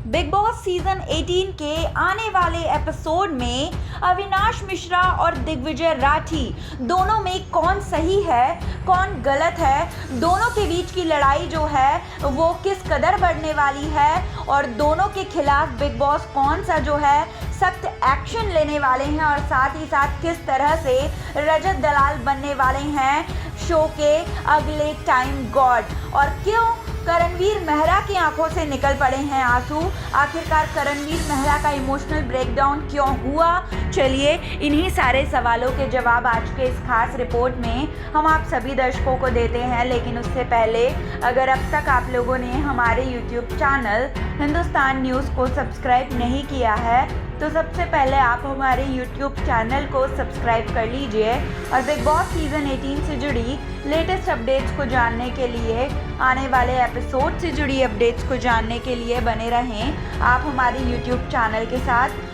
Big boss season 18 के आने वाले एपिसोड में अविनाश मिश्रा और दिग्विजय राठी दोनों में कौन सही है कौन गलत है, दोनों के बीच की लड़ाई जो है वो किस कदर बढ़ने वाली है और दोनों के खिलाफ बिग बॉस कौन सा जो है सख्त एक्शन लेने वाले हैं और साथ ही साथ किस तरह से रजत दलाल बनने वाले हैं शो के अगले टाइम गॉड, और क्यों करणवीर मेहरा की आंखों से निकल पड़े हैं आंसू। आखिरकार करणवीर मेहरा का इमोशनल ब्रेकडाउन क्यों हुआ, चलिए इन्हीं सारे सवालों के जवाब आज के इस खास रिपोर्ट में हम आप सभी दर्शकों को देते हैं। लेकिन उससे पहले अगर अब तक आप लोगों ने हमारे YouTube चैनल हिंदुस्तान न्यूज़ को सब्सक्राइब नहीं किया है तो सबसे पहले आप हमारे YouTube चैनल को सब्सक्राइब कर लीजिए और बिग बॉस सीज़न 18 से जुड़ी लेटेस्ट अपडेट्स को जानने के लिए, आने वाले एपिसोड से जुड़ी अपडेट्स को जानने के लिए बने रहें आप हमारे YouTube चैनल के साथ।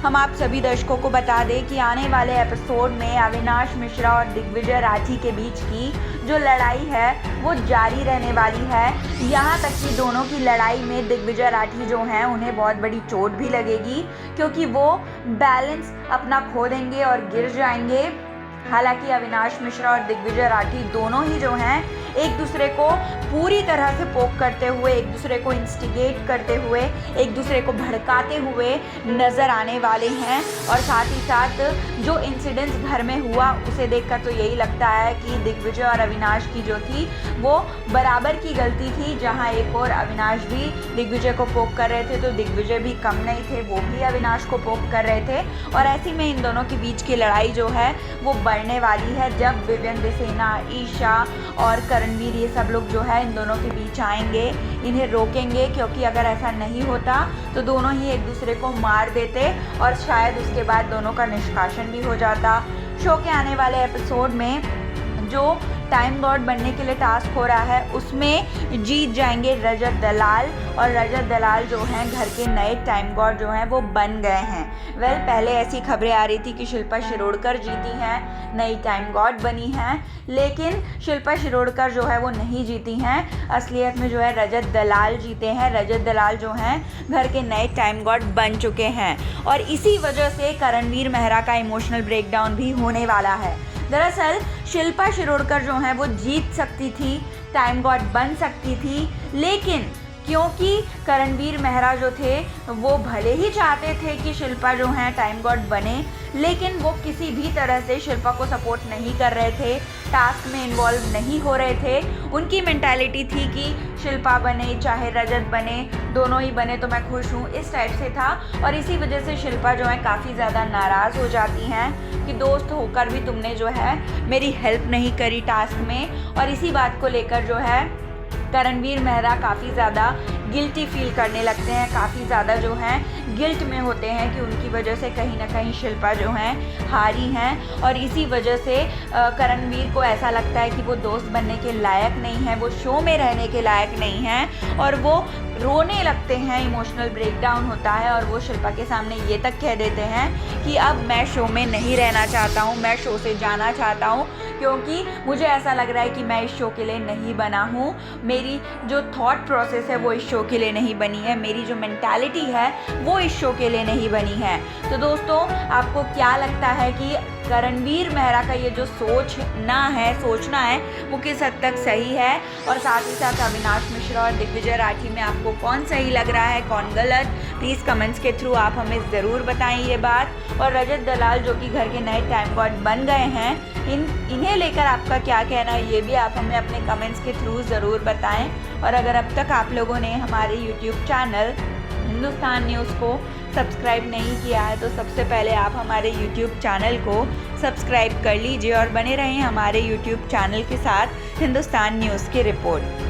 हम आप सभी दर्शकों को बता दें कि आने वाले एपिसोड में अविनाश मिश्रा और दिग्विजय राठी के बीच की जो लड़ाई है वो जारी रहने वाली है। यहाँ तक कि दोनों की लड़ाई में दिग्विजय राठी जो हैं उन्हें बहुत बड़ी चोट भी लगेगी क्योंकि वो बैलेंस अपना खो देंगे और गिर जाएंगे। हालांकि अविनाश मिश्रा और दिग्विजय राठी दोनों ही जो हैं एक दूसरे को पूरी तरह से पोक करते हुए, एक दूसरे को इंस्टिगेट करते हुए, एक दूसरे को भड़काते हुए नज़र आने वाले हैं। और साथ ही साथ जो इंसिडेंट्स घर में हुआ उसे देखकर तो यही लगता है कि दिग्विजय और अविनाश की जो थी वो बराबर की गलती थी। जहां एक और अविनाश भी दिग्विजय को पोक कर रहे थे तो दिग्विजय भी कम नहीं थे, वो भी अविनाश को पोक कर रहे थे। और ऐसे में इन दोनों के बीच की लड़ाई जो है वो बढ़ने वाली है जब विवियन दिसेना, ईशा और करणवीर ये सब लोग जो है इन दोनों के बीच आएंगे, इन्हें रोकेंगे। क्योंकि अगर ऐसा नहीं होता तो दोनों ही एक दूसरे को मार देते और शायद उसके बाद दोनों का निष्कासन भी हो जाता। शो के आने वाले एपिसोड में जो टाइम गॉड बनने के लिए टास्क हो रहा है उसमें जीत जाएंगे रजत दलाल, और रजत दलाल जो हैं घर के नए टाइम गॉड जो हैं वो बन गए हैं। पहले ऐसी खबरें आ रही थी कि शिल्पा शिरोडकर जीती हैं, नई टाइम गॉड बनी हैं, लेकिन शिल्पा शिरोडकर जो है वो नहीं जीती हैं। असलियत में जो है रजत दलाल जीते हैं। रजत दलाल जो हैं घर के नए टाइम गॉड बन चुके हैं और इसी वजह से करणवीर मेहरा का इमोशनल ब्रेकडाउन भी होने वाला है। दरअसल शिल्पा शिरोडकर जो हैं वो जीत सकती थी, टाइम गॉड बन सकती थी, लेकिन क्योंकि करणवीर मेहरा जो थे वो भले ही चाहते थे कि शिल्पा जो हैं टाइम गॉड बने, लेकिन वो किसी भी तरह से शिल्पा को सपोर्ट नहीं कर रहे थे, टास्क में इन्वॉल्व नहीं हो रहे थे। उनकी मेंटालिटी थी कि शिल्पा बने चाहे रजत बने, दोनों ही बने तो मैं खुश हूँ, इस टाइप से था। और इसी वजह से शिल्पा जो है काफ़ी ज़्यादा नाराज़ हो जाती हैं कि दोस्त होकर भी तुमने जो है मेरी हेल्प नहीं करी टास्क में। और इसी बात को लेकर जो है करणवीर मेहरा काफ़ी ज़्यादा गिल्टी फील करने लगते हैं, काफ़ी ज़्यादा जो हैं गिल्ट में होते हैं कि उनकी वजह से कहीं ना कहीं शिल्पा जो हैं हारी हैं। और इसी वजह से करणवीर को ऐसा लगता है कि वो दोस्त बनने के लायक नहीं है, वो शो में रहने के लायक नहीं हैं और वो रोने लगते हैं, इमोशनल ब्रेकडाउन होता है और वो शिल्पा के सामने ये तक कह देते हैं कि अब मैं शो में नहीं रहना चाहता हूँ, मैं शो से जाना चाहता हूँ क्योंकि मुझे ऐसा लग रहा है कि मैं इस शो के लिए नहीं बना हूँ, मेरी जो थॉट प्रोसेस है वो इस शो के लिए नहीं बनी है, मेरी जो मेंटालिटी है वो इस शो के लिए नहीं बनी है। तो दोस्तों आपको क्या लगता है कि करणवीर मेहरा का ये जो सोचना है वो किस हद तक सही है, और साथ ही साथ अविनाश मिश्रा और दिग्विजय राठी में आपको कौन सही लग रहा है कौन गलत, प्लीज़ कमेंट्स के थ्रू आप हमें ज़रूर बताएं ये बात। और रजत दलाल जो कि घर के नए टाइम गॉड बन गए हैं, इन्हें लेकर आपका क्या कहना है ये भी आप हमें अपने कमेंट्स के थ्रू ज़रूर बताएं। और अगर अब तक आप लोगों ने हमारे YouTube चैनल हिंदुस्तान न्यूज़ को सब्सक्राइब नहीं किया है तो सबसे पहले आप हमारे YouTube चैनल को सब्सक्राइब कर लीजिए और बने रहें हमारे YouTube चैनल के साथ हिंदुस्तान न्यूज़ की रिपोर्ट।